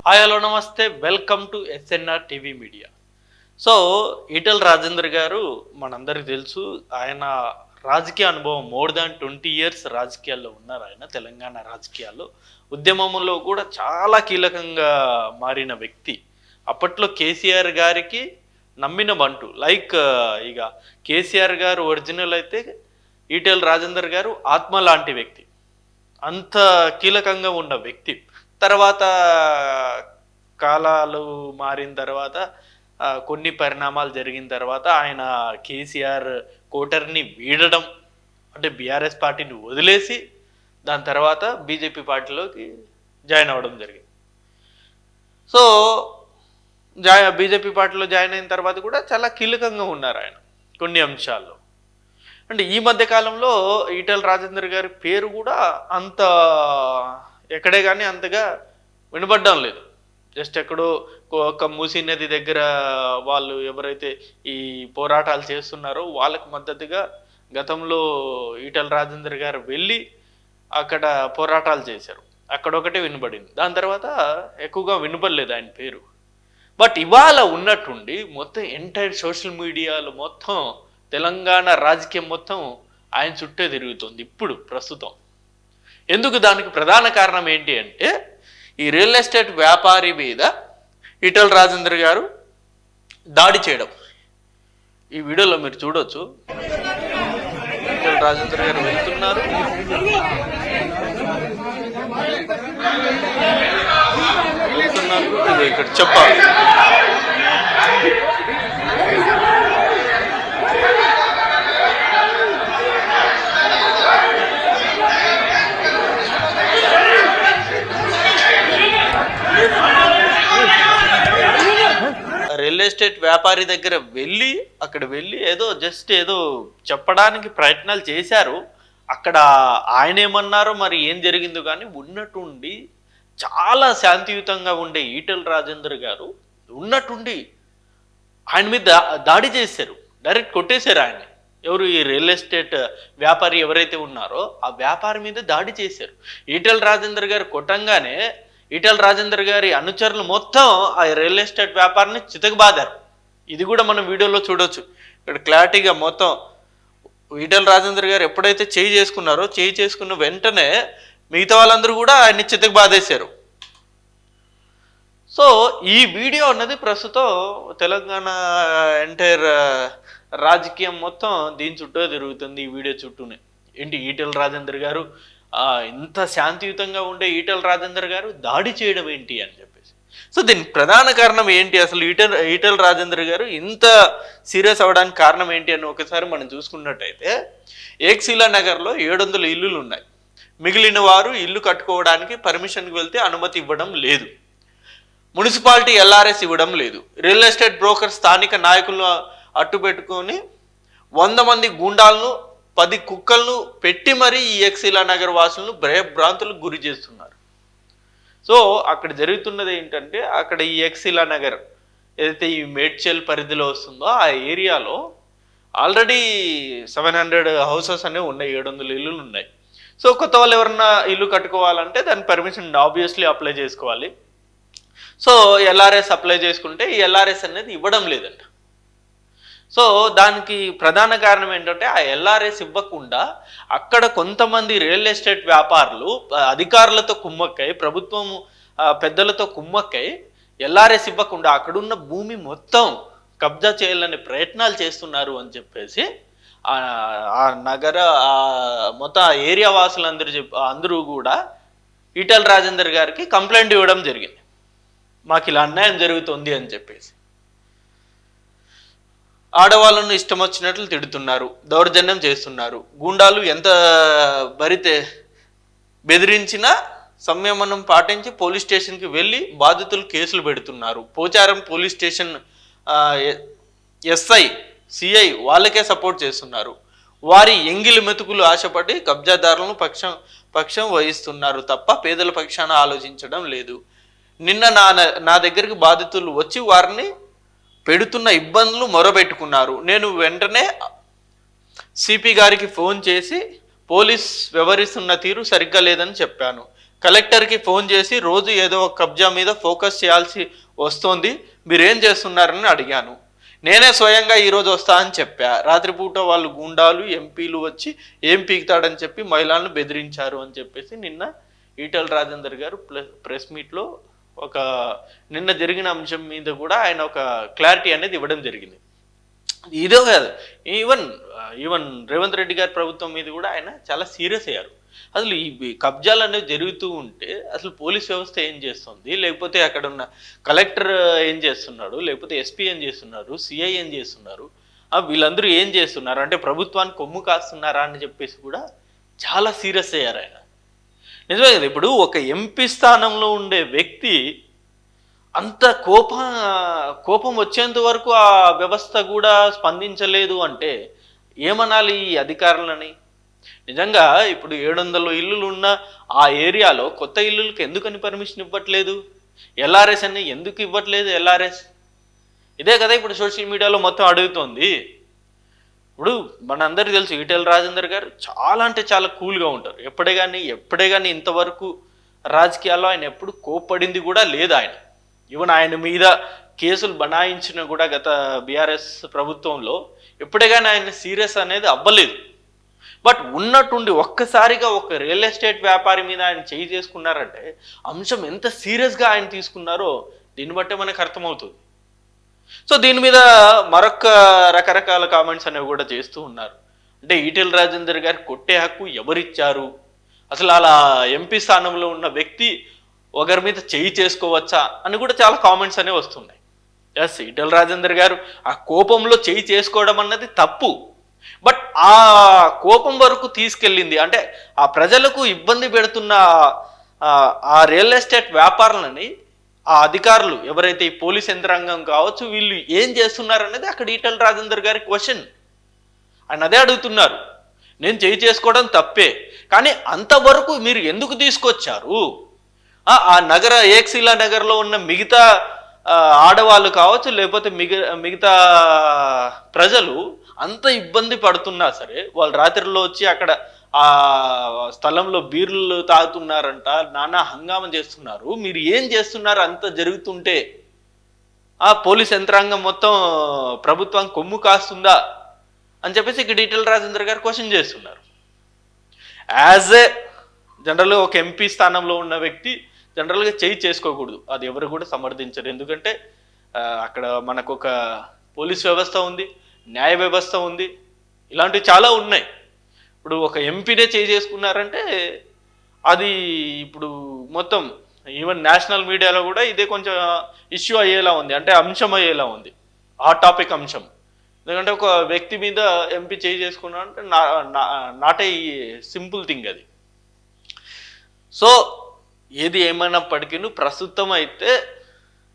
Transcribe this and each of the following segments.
Hi hello నమస్తే welcome to SNR TV media. So Etela Rajender గారు మనందరికి తెలుసు. ఆయన రాజకీయ అనుభవం మోర్ దాన్ 20 years రాజకీయాల్లో ఉన్నారు. ఆయన తెలంగాణ రాజకీయాల్లో ఉద్యమంలో కూడా చాలా కీలకంగా మారిన వ్యక్తి. అప్పట్లో కేసీఆర్ గారికి నమ్మిన బంటు. ఇక కేసీఆర్ గారు ఒరిజినల్ అయితే ఈటెల రాజేందర్ గారు ఆత్మ లాంటి వ్యక్తి. అంత కీలకంగా ఉన్న వ్యక్తి. తర్వాత కాలాలు మారిన తర్వాత కొన్ని పరిణామాలు జరిగిన తర్వాత ఆయన కేసీఆర్ కోటర్ని వీడడం, అంటే బీఆర్ఎస్ పార్టీని వదిలేసి దాని తర్వాత బీజేపీ పార్టీలోకి జాయిన్ అవ్వడం జరిగింది. సో బీజేపీ పార్టీలో జాయిన్ అయిన తర్వాత కూడా చాలా కీలకంగా ఉన్నారు ఆయన కొన్ని అంశాల్లో. అంటే ఈ మధ్య కాలంలో ఈటెల రాజేందర్ గారి పేరు కూడా అంత ఎక్కడే కానీ అంతగా వినబడ్డం లేదు. జస్ట్ ఎక్కడో ఒక మూసీ నది దగ్గర వాళ్ళు ఎవరైతే ఈ పోరాటాలు చేస్తున్నారో వాళ్ళకి మద్దతుగా గతంలో ఈటెల రాజేందర్ గారు వెళ్ళి అక్కడ పోరాటాలు చేశారు. అక్కడొకటే వినబడింది. దాని తర్వాత ఎక్కువగా వినబడలేదు ఆయన పేరు. బట్ ఇవాళ ఉన్నట్టుండి మొత్తం ఎంటైర్ సోషల్ మీడియాలో మొత్తం తెలంగాణ రాజకీయం మొత్తం ఆయన చుట్టే తిరుగుతుంది ఇప్పుడు ప్రస్తుతం. ఎందుకు? దానికి ప్రధాన కారణం ఏంటి అంటే ఈ రియల్ ఎస్టేట్ వ్యాపారి మీద ఈటెల రాజేందర్ గారు దాడి చేయడం. ఈ వీడియోలో మీరు చూడొచ్చు. ఈటెల రాజేందర్ గారు వెళ్తున్నారు, ఇక్కడ చెప్పాలి. రియల్ ఎస్టేట్ వ్యాపారి దగ్గర అక్కడ వెళ్ళి ఏదో చెప్పడానికి ప్రయత్నాలు చేశారు. అక్కడ ఆయన ఏమన్నారో మరి ఏం జరిగిందో కానీ ఉన్నట్టుండి చాలా శాంతియుతంగా ఉండే ఈటెల రాజేందర్ గారు ఉన్నట్టుండి ఆయన మీద దాడి చేశారు. డైరెక్ట్ కొట్టేశారు ఆయన్ని. ఎవరు? ఈ రియల్ ఎస్టేట్ వ్యాపారి ఎవరైతే ఉన్నారో ఆ వ్యాపారి మీద దాడి చేశారు. ఈటెల రాజేందర్ గారు కొట్టంగానే ఈటెల రాజేందర్ గారి అనుచరులు మొత్తం ఆ రియల్ ఎస్టేట్ వ్యాపారాన్ని చితకబాదారు. ఇది కూడా మనం వీడియోలో చూడొచ్చు. ఇక్కడ క్లారిటీగా మొత్తం ఈటెల రాజేందర్ గారు ఎప్పుడైతే చేయి చేసుకున్న వెంటనే మిగతా వాళ్ళందరూ కూడా ఆయన్ని చితకబాదేశారు. సో ఈ వీడియో అన్నది ప్రస్తుతం తెలంగాణ ఎంటైర్ రాజకీయం మొత్తం దీని చుట్టూ తిరుగుతుంది. ఈ వీడియో చుట్టూనే ఏంటి ఈటెల రాజేందర్ గారు ఇంత శాంతియుతంగా ఉండే ఈటెల రాజేందర్ గారు దాడి చేయడం ఏంటి అని చెప్పేసి. సో దీనికి ప్రధాన కారణం ఏంటి? అసలు ఈటెల రాజేందర్ గారు ఇంత సీరియస్ అవ్వడానికి కారణం ఏంటి అని ఒకసారి మనం చూసుకున్నట్టయితే ఏక్శిలా నగర్లో 700 ఇల్లులు ఉన్నాయి. మిగిలిన వారు ఇల్లు కట్టుకోవడానికి పర్మిషన్కి వెళ్తే అనుమతి ఇవ్వడం లేదు. మున్సిపాలిటీ ఎల్ఆర్ఎస్ ఇవ్వడం లేదు. రియల్ ఎస్టేట్ బ్రోకర్ స్థానిక నాయకులను అట్టు పెట్టుకొని 100 మంది గూండాలను 10 కుక్కలను పెట్టి మరీ ఈ ఏక్శిలా నగర్ వాసులను భయభ్రాంతులకు గురి చేస్తున్నారు. సో అక్కడ జరుగుతున్నది ఏంటంటే అక్కడ ఈ ఏక్శిలా నగర్ ఏదైతే ఈ మేడ్చల్ పరిధిలో వస్తుందో ఆ ఏరియాలో ఆల్రెడీ 700 హౌసెస్ అనేవి ఉన్నాయి, 700 ఇల్లులు ఉన్నాయి. సో కొత్త వాళ్ళు ఎవరన్నా ఇల్లు కట్టుకోవాలంటే దాని పర్మిషన్ ఆబ్వియస్లీ అప్లై చేసుకోవాలి. సో ఎల్ఆర్ఎస్ అప్లై చేసుకుంటే ఈ ఎల్ఆర్ఎస్ అనేది ఇవ్వడం లేదంట. సో దానికి ప్రధాన కారణం ఏంటంటే ఆ ఎల్ఆర్ఎస్ ఇవ్వకుండా అక్కడ కొంతమంది రియల్ ఎస్టేట్ వ్యాపారులు అధికారులతో కుమ్మక్కై, ప్రభుత్వం పెద్దలతో కుమ్మక్కై ఎల్ఆర్ఎస్ ఇవ్వకుండా అక్కడున్న భూమి మొత్తం కబ్జా చేయాలనే ప్రయత్నాలు చేస్తున్నారు అని చెప్పేసి ఆ నగర మొత్తం ఏరియా అందరూ కూడా ఈటెల రాజేందర్ గారికి కంప్లైంట్ ఇవ్వడం జరిగింది. మాకు ఇలా అన్యాయం జరుగుతుంది అని చెప్పేసి. ఆడవాళ్ళను ఇష్టం వచ్చినట్లు తిడుతున్నారు, దౌర్జన్యం చేస్తున్నారు. గూండాలు ఎంత బెదిరించినా సంయమనం పాటించి పోలీస్ స్టేషన్కి వెళ్ళి బాధితులు కేసులు పెడుతున్నారు. Pocharam police station SI, CI వాళ్ళకే సపోర్ట్ చేస్తున్నారు. వారి ఎంగిలి మెతుకులు ఆశపడి కబ్జాదారులను పక్షం వహిస్తున్నారు తప్ప పేదల పక్షాన ఆలోచించడం లేదు. నిన్న నా దగ్గరికి బాధితులు వచ్చి వారిని పెడుతున్న ఇబ్బందులు మొరబెట్టుకున్నారు. నేను వెంటనే సిపి గారికి ఫోన్ చేసి పోలీస్ వ్యవహరిస్తున్న తీరు సరిగ్గా లేదని చెప్పాను. కలెక్టర్కి ఫోన్ చేసి రోజు ఏదో ఒక కబ్జా మీద ఫోకస్ చేయాల్సి వస్తోంది, మీరేం చేస్తున్నారని అడిగాను. నేనే స్వయంగా ఈరోజు వస్తా అని చెప్పా. రాత్రిపూట వాళ్ళు గూండాలు ఎంపీలు వచ్చి ఏం పీకుతాడని చెప్పి మహిళలను బెదిరించారు అని చెప్పేసి నిన్న ఈటెల రాజేందర్ గారు ప్రెస్ మీట్లో ఒక నిన్న జరిగిన అంశం మీద కూడా ఆయన ఒక క్లారిటీ అనేది ఇవ్వడం జరిగింది. ఇదే కాదు, ఈవెన్ ఈవెన్ రేవంత్ రెడ్డి గారి ప్రభుత్వం మీద కూడా ఆయన చాలా సీరియస్ అయ్యారు. అసలు ఈ కబ్జాలు అనేవి జరుగుతూ ఉంటే అసలు పోలీస్ వ్యవస్థ ఏం చేస్తుంది, లేకపోతే అక్కడ ఉన్న కలెక్టర్ ఏం చేస్తున్నాడు, లేకపోతే ఎస్పీ ఏం చేస్తున్నారు, సిఐ ఏం చేస్తున్నారు, వీళ్ళందరూ ఏం చేస్తున్నారు అంటే ప్రభుత్వానికి కొమ్ము కాస్తున్నారా అని చెప్పేసి కూడా చాలా సీరియస్ అయ్యారు ఆయన. నిజమే కదా, ఇప్పుడు ఒక ఎంపీ స్థానంలో ఉండే వ్యక్తి అంత కోపం వచ్చేంత వరకు ఆ వ్యవస్థ కూడా స్పందించలేదు అంటే ఏమనాలి ఈ అధికారులని? నిజంగా ఇప్పుడు 700 ఇల్లులు ఉన్న ఆ ఏరియాలో కొత్త ఇల్లులకి ఎందుకని పర్మిషన్ ఇవ్వట్లేదు? ఎల్ఆర్ఎస్ అని ఎందుకు ఇవ్వట్లేదు? ఎల్ఆర్ఎస్ ఇదే కదా ఇప్పుడు సోషల్ మీడియాలో మొత్తం అడుగుతోంది. ఇప్పుడు మనందరికీ తెలుసు ఈటెల రాజేందర్ గారు చాలా అంటే చాలా కూల్గా ఉంటారు. ఎప్పుడే కానీ ఇంతవరకు రాజకీయాల్లో ఆయన ఎప్పుడు కోప్పడింది కూడా లేదు. ఈవెన్ ఆయన మీద కేసులు బనాయించిన కూడా గత బీఆర్ఎస్ ప్రభుత్వంలో ఎప్పుడే కానీ ఆయన సీరియస్ అనేది అవ్వలేదు. బట్ ఉన్నట్టుండి ఒక్కసారిగా ఒక రియల్ ఎస్టేట్ వ్యాపారి మీద ఆయన చేయి చేసుకున్నారంటే అంశం ఎంత సీరియస్గా ఆయన తీసుకున్నారో దీన్ని బట్టే మనకు అర్థమవుతుంది. సో దీని మీద మరొక రకరకాల కామెంట్స్ అనేవి కూడా చేస్తూ ఉన్నారు. అంటే ఈటెల రాజేందర్ గారు కొట్టే హక్కు ఎవరిచ్చారు, అసలు అలా ఎంపీ స్థానంలో ఉన్న వ్యక్తి ఒకరి మీద చేయి చేసుకోవచ్చా అని కూడా చాలా కామెంట్స్ అనేవి వస్తున్నాయి. ఎస్, ఈటెల రాజేందర్ గారు ఆ కోపంలో చేయి చేసుకోవడం అన్నది తప్పు. బట్ ఆ కోపం వరకు తీసుకెళ్ళింది అంటే ఆ ప్రజలకు ఇబ్బంది పెడుతున్న ఆ రియల్ ఎస్టేట్ వ్యాపారులని ఆ అధికారులు ఎవరైతే ఈ పోలీస్ యంత్రాంగం కావచ్చు వీళ్ళు ఏం చేస్తున్నారు అనేది అక్కడ ఈటెల రాజేందర్ గారి క్వశ్చన్. ఆయన అదే అడుగుతున్నారు, నేను చేయి చేసుకోవడం తప్పే, కానీ అంతవరకు మీరు ఎందుకు తీసుకొచ్చారు? ఆ నగర ఏక్శిలా నగర్లో ఉన్న మిగతా ఆడవాళ్ళు కావచ్చు లేకపోతే మిగతా ప్రజలు అంత ఇబ్బంది పడుతున్నా సరే వాళ్ళు రాత్రిలో వచ్చి అక్కడ ఆ స్థలంలో బీర్లు తాగుతున్నారంట, నానా హంగామం చేస్తున్నారు, మీరు ఏం చేస్తున్నారు అంత జరుగుతుంటే? ఆ పోలీస్ యంత్రాంగం మొత్తం ప్రభుత్వం కొమ్ము కాస్తుందా అని చెప్పేసి ఇక్కడ ఈటెల రాజేందర్ గారు క్వశ్చన్ చేస్తున్నారు. యాజ్ ఏ జనరల్గా ఒక ఎంపీ స్థానంలో ఉన్న వ్యక్తి జనరల్గా చేయి చేసుకోకూడదు, అది ఎవరు కూడా సమర్థించరు. ఎందుకంటే అక్కడ మనకు ఒక పోలీస్ వ్యవస్థ ఉంది, న్యాయ వ్యవస్థ ఉంది, ఇలాంటివి చాలా ఉన్నాయి. ఇప్పుడు ఒక ఎంపీనే చేయి చేసుకున్నారంటే అది ఇప్పుడు మొత్తం ఈవెన్ నేషనల్ మీడియాలో కూడా ఇదే కొంచెం ఇష్యూ అయ్యేలా ఉంది, అంటే అంశం అయ్యేలా ఉంది ఆ టాపిక్ అంశం. ఎందుకంటే ఒక వ్యక్తి మీద ఎంపీ చేయి చేసుకున్నారంటే నాట్ ఏ సింపుల్ థింగ్ అది. సో ఏది ఏమైనప్పటికీ ప్రస్తుతం అయితే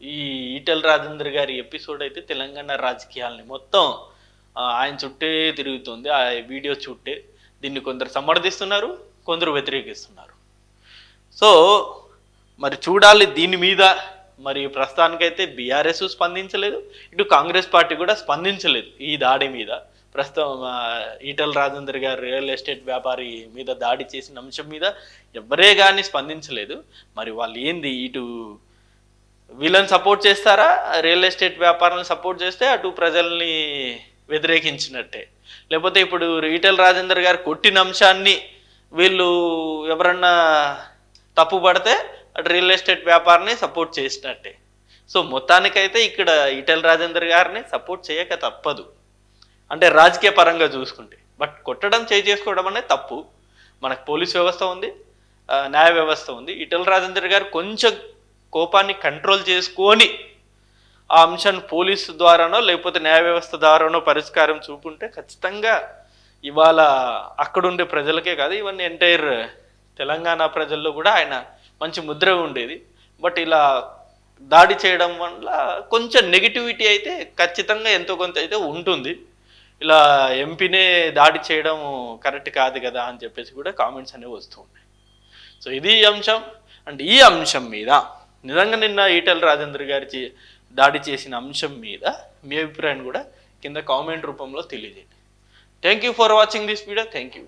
ఈ ఈటెల రాజేందర్ గారి ఎపిసోడ్ అయితే తెలంగాణ రాజకీయాలని మొత్తం ఆయన చుట్టే తిరుగుతుంది, ఆ వీడియో చుట్టే. దీన్ని కొందరు సమర్థిస్తున్నారు, కొందరు వ్యతిరేకిస్తున్నారు. సో మరి చూడాలి దీని మీద. మరి ప్రస్తుతానికైతే బీఆర్ఎస్ స్పందించలేదు, ఇటు కాంగ్రెస్ పార్టీ కూడా స్పందించలేదు ఈ దాడి మీద. ప్రస్తుతం ఈటెల రాజేందర్ గారు రియల్ ఎస్టేట్ వ్యాపారి మీద దాడి చేసిన అంశం మీద ఎవరే కానీ స్పందించలేదు. మరి వాళ్ళు ఏంది, ఇటు వీళ్ళని సపోర్ట్ చేస్తారా, రియల్ ఎస్టేట్ వ్యాపారాలను సపోర్ట్ చేస్తే అటు ప్రజల్ని వ్యతిరేకించినట్టే, లేకపోతే ఇప్పుడు ఈటెల రాజేందర్ గారు కొట్టిన అంశాన్ని వీళ్ళు ఎవరన్నా తప్పు పడితే అటు రియల్ ఎస్టేట్ వ్యాపారాన్ని సపోర్ట్ చేసినట్టే. సో మొత్తానికైతే ఇక్కడ ఈటెల రాజేందర్ గారిని సపోర్ట్ చేయక తప్పదు, అంటే రాజకీయ పరంగా చూసుకుంటే. బట్ కొట్టడం చేసుకోవడం అనేది తప్పు. మనకు పోలీస్ వ్యవస్థ ఉంది, న్యాయ వ్యవస్థ ఉంది. ఈటెల రాజేందర్ గారు కొంచెం కోపాన్ని కంట్రోల్ చేసుకొని ఆ అంశాన్ని పోలీసు ద్వారానో లేకపోతే న్యాయ వ్యవస్థ ద్వారానో పరిష్కారం చూపుంటే ఖచ్చితంగా ఇవాళ అక్కడుండే ప్రజలకే కాదు, ఇవన్నీ ఎంటైర్ తెలంగాణ ప్రజల్లో కూడా ఆయన మంచి ముద్ర ఉండేది. బట్ ఇలా దాడి చేయడం వల్ల కొంచెం నెగిటివిటీ అయితే ఖచ్చితంగా ఎంతో కొంత అయితే ఉంటుంది. ఇలా ఎంపీనే దాడి చేయడం కరెక్ట్ కాదు కదా అని చెప్పేసి కూడా కామెంట్స్ అనేవి వస్తూ ఉన్నాయి. సో ఇది అంశం. అండ్ ఈ అంశం మీద నిజంగా నిన్న ఈటెల రాజేందర్ గారి దాడి చేసిన అంశం మీద మీ అభిప్రాయాన్ని కూడా కింద కామెంట్ రూపంలో తెలియజేయండి. Thank you for watching this video. Thank you.